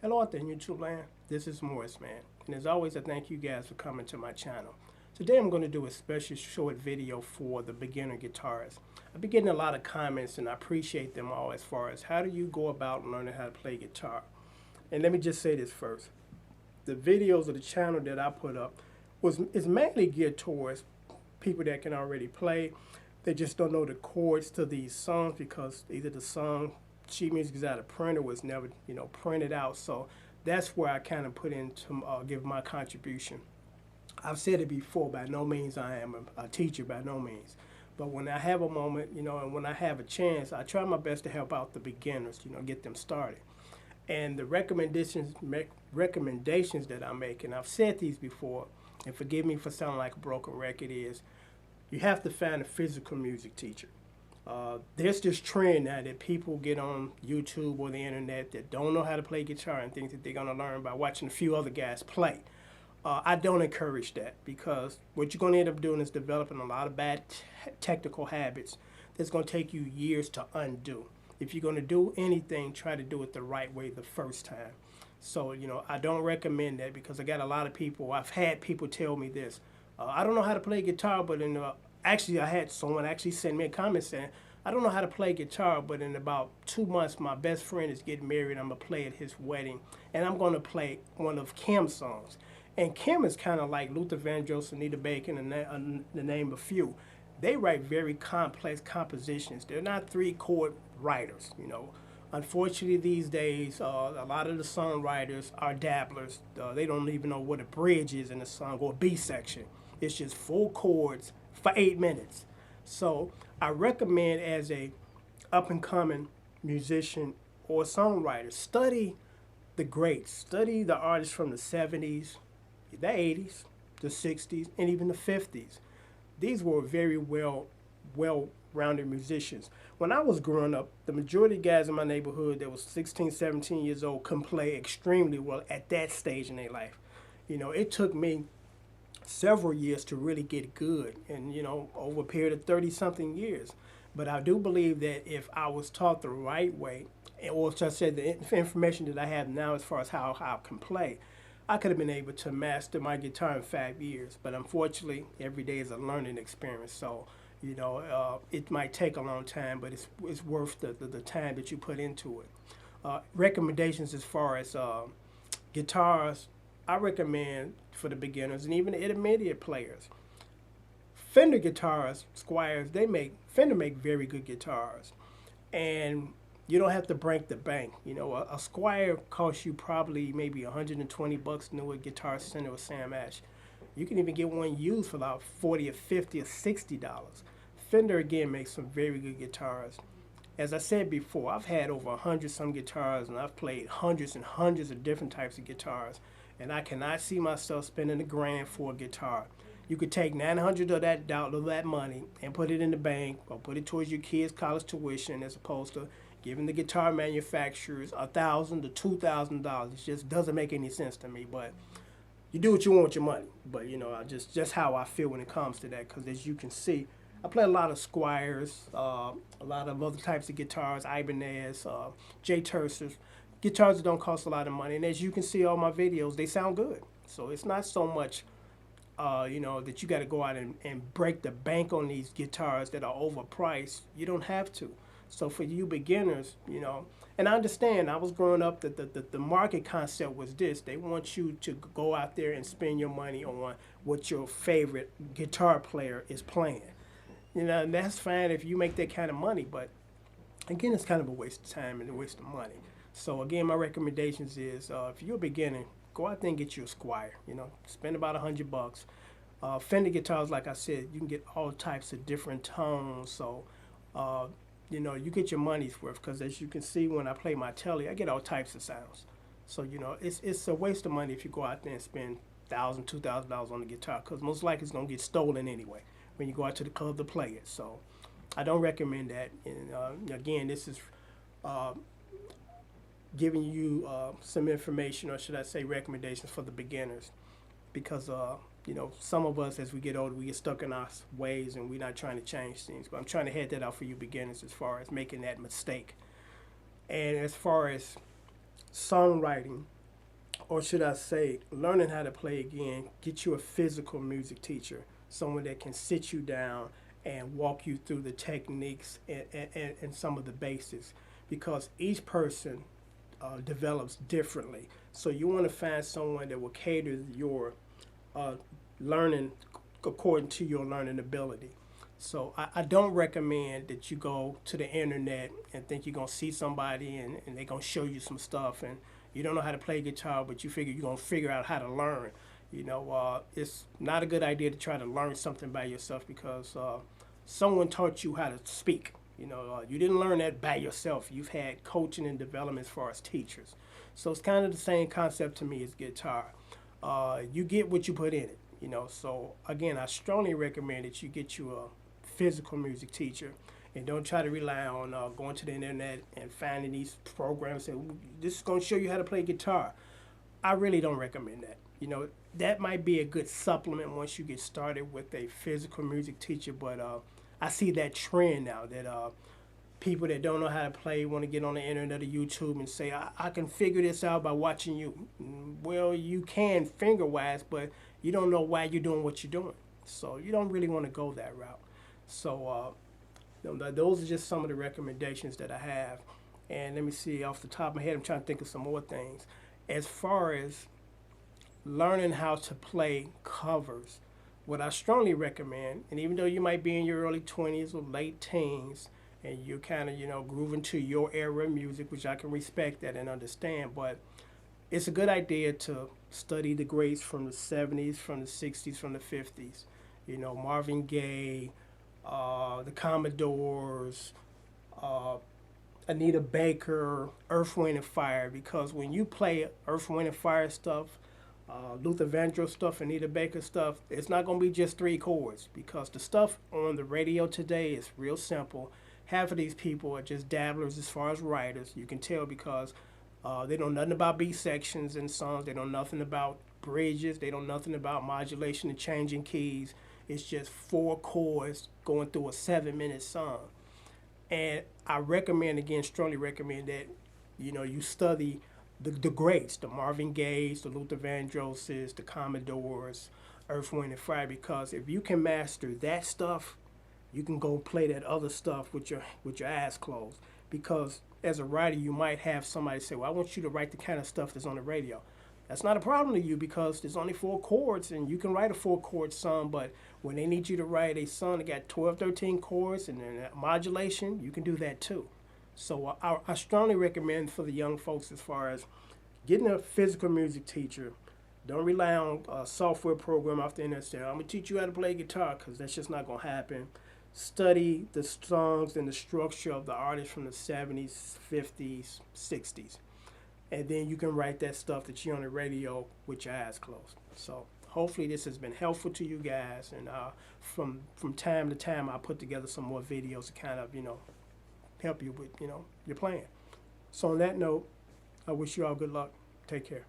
Hello out there in YouTube land. This is Morris Man. And as always, I thank you guys for coming to my channel. Today I'm going to do a special short video for the beginner guitarist. I've been getting a lot of comments and I appreciate them all as far as how do you go about learning how to play guitar. And let me just say this first. The videos of the channel that I put up is mainly geared towards people that can already play. They just don't know the chords to these songs because either the song sheet music is out of print or was never printed out. So that's where I kind of put in to give my contribution. I've said it before, by no means I am a teacher, by no means. But when I have a moment, and when I have a chance, I try my best to help out the beginners, get them started. And the recommendations that I make, and I've said these before, and forgive me for sounding like a broken record, is you have to find a physical music teacher. There's this trend now that people get on YouTube or the internet that don't know how to play guitar and think that they're going to learn by watching a few other guys play. I don't encourage that because what you're going to end up doing is developing a lot of bad technical habits that's going to take you years to undo. If you're going to do anything, try to do it the right way the first time. So, I don't recommend that because I got a lot of people, I've had people tell me this. I don't know how to play guitar, but actually I had someone actually send me a comment saying, I don't know how to play guitar, but in about 2 months, my best friend is getting married. I'm going to play at his wedding, and I'm going to play one of Kim's songs. And Kim is kind of like Luther Vandross, Anita Baker, and to name a few. They write very complex compositions. They're not three-chord writers, Unfortunately, these days, a lot of the songwriters are dabblers. They don't even know what a bridge is in a song or a B section. It's just full chords for 8 minutes. So I recommend as a up-and-coming musician or songwriter, study the greats. Study the artists from the 70s, the 80s, the 60s, and even the 50s. These were very well-rounded musicians. When I was growing up, the majority of guys in my neighborhood that was 16, 17 years old couldn't play extremely well at that stage in their life. It took me several years to really get good and, over a period of 30-something years. But I do believe that if I was taught the right way, or as I said, the information that I have now as far as how I can play, I could have been able to master my guitar in 5 years. But unfortunately, every day is a learning experience. So, it might take a long time, but it's worth the time that you put into it. Recommendations as far as guitars, I recommend for the beginners and even the intermediate players. Fender guitars, Squiers, Fender make very good guitars, and you don't have to break the bank. A Squier costs you probably maybe $120 new at Guitar Center or Sam Ash. You can even get one used for about $40 or $50 or $60. Fender again makes some very good guitars. As I said before, I've had over 100 some guitars and I've played hundreds and hundreds of different types of guitars, and I cannot see myself spending $1,000 for a guitar. You could take $900 of that money and put it in the bank or put it towards your kids' college tuition as opposed to giving the guitar manufacturers $1,000 to $2,000. It just doesn't make any sense to me. But you do what you want with your money. But just how I feel when it comes to that. Because as you can see, I play a lot of Squiers, a lot of other types of guitars, Ibanez, J Tercers, guitars that don't cost a lot of money. And as you can see all my videos, they sound good. So it's not so much that you got to go out and break the bank on these guitars that are overpriced. You don't have to. So for you beginners, and I understand, I was growing up that the market concept was this. They want you to go out there and spend your money on what your favorite guitar player is playing. And that's fine if you make that kind of money, but again, it's kind of a waste of time and a waste of money. So again, my recommendations is if you're a beginner, go out there and get you a Squier. Spend about $100. Fender guitars, like I said, you can get all types of different tones. So, you get your money's worth because as you can see when I play my telly, I get all types of sounds. So, it's a waste of money if you go out there and spend $1,000, $2,000 on the guitar because most likely it's going to get stolen anyway when you go out to the club to play it. So, I don't recommend that. And again, this is giving you some information, or should I say recommendations for the beginners, because some of us as we get older we get stuck in our ways and we're not trying to change things. But I'm trying to head that out for you beginners as far as making that mistake. And as far as songwriting, or should I say, learning how to play again, get you a physical music teacher, someone that can sit you down and walk you through the techniques and some of the basics, because each person develops differently. So you want to find someone that will cater your learning according to your learning ability. So I don't recommend that you go to the internet and think you're gonna see somebody and they're gonna show you some stuff and you don't know how to play guitar, but you figure you're gonna figure out how to learn. It's not a good idea to try to learn something by yourself because someone taught you how to speak. You didn't learn that by yourself. You've had coaching and development as far as teachers. So it's kind of the same concept to me as guitar. You get what you put in it. So again, I strongly recommend that you get you a physical music teacher and don't try to rely on going to the internet and finding these programs and this is going to show you how to play guitar. I really don't recommend that. That might be a good supplement once you get started with a physical music teacher, but I see that trend now that people that don't know how to play want to get on the internet or YouTube and say, I can figure this out by watching you. Well, you can finger-wise, but you don't know why you're doing what you're doing. So you don't really want to go that route. So those are just some of the recommendations that I have. And let me see, off the top of my head, I'm trying to think of some more things. As far as learning how to play covers, what I strongly recommend, and even though you might be in your early 20s or late teens, and you're kind of, grooving to your era of music, which I can respect that and understand, but it's a good idea to study the greats from the 70s, from the 60s, from the 50s. Marvin Gaye, the Commodores, Anita Baker, Earth, Wind, and Fire, because when you play Earth, Wind, and Fire stuff, Luther Vandross stuff, Anita Baker stuff, it's not going to be just 3 chords, because the stuff on the radio today is real simple. Half of these people are just dabblers as far as writers. You can tell because they know nothing about beat sections in songs. They know nothing about bridges. They know nothing about modulation and changing keys. It's just 4 chords going through a 7-minute song. And I recommend, again, strongly recommend that, you study the greats, the Marvin Gayes, the Luther Vandrosses, the Commodores, Earth, Wind, and Fire, because if you can master that stuff, you can go play that other stuff with your eyes closed. Because as a writer, you might have somebody say, well, I want you to write the kind of stuff that's on the radio. That's not a problem to you because there's only 4 chords and you can write a 4-chord song, but when they need you to write a song that got 12, 13 chords and then modulation, you can do that too. So I strongly recommend for the young folks as far as getting a physical music teacher. Don't rely on a software program off the internet saying, I'm going to teach you how to play guitar, because that's just not going to happen. Study the songs and the structure of the artists from the 70s, 50s, 60s. And then you can write that stuff that you hear on the radio with your eyes closed. So hopefully this has been helpful to you guys. And from time to time, I'll put together some more videos to kind of, help you with, your playing. So on that note, I wish you all good luck. Take care.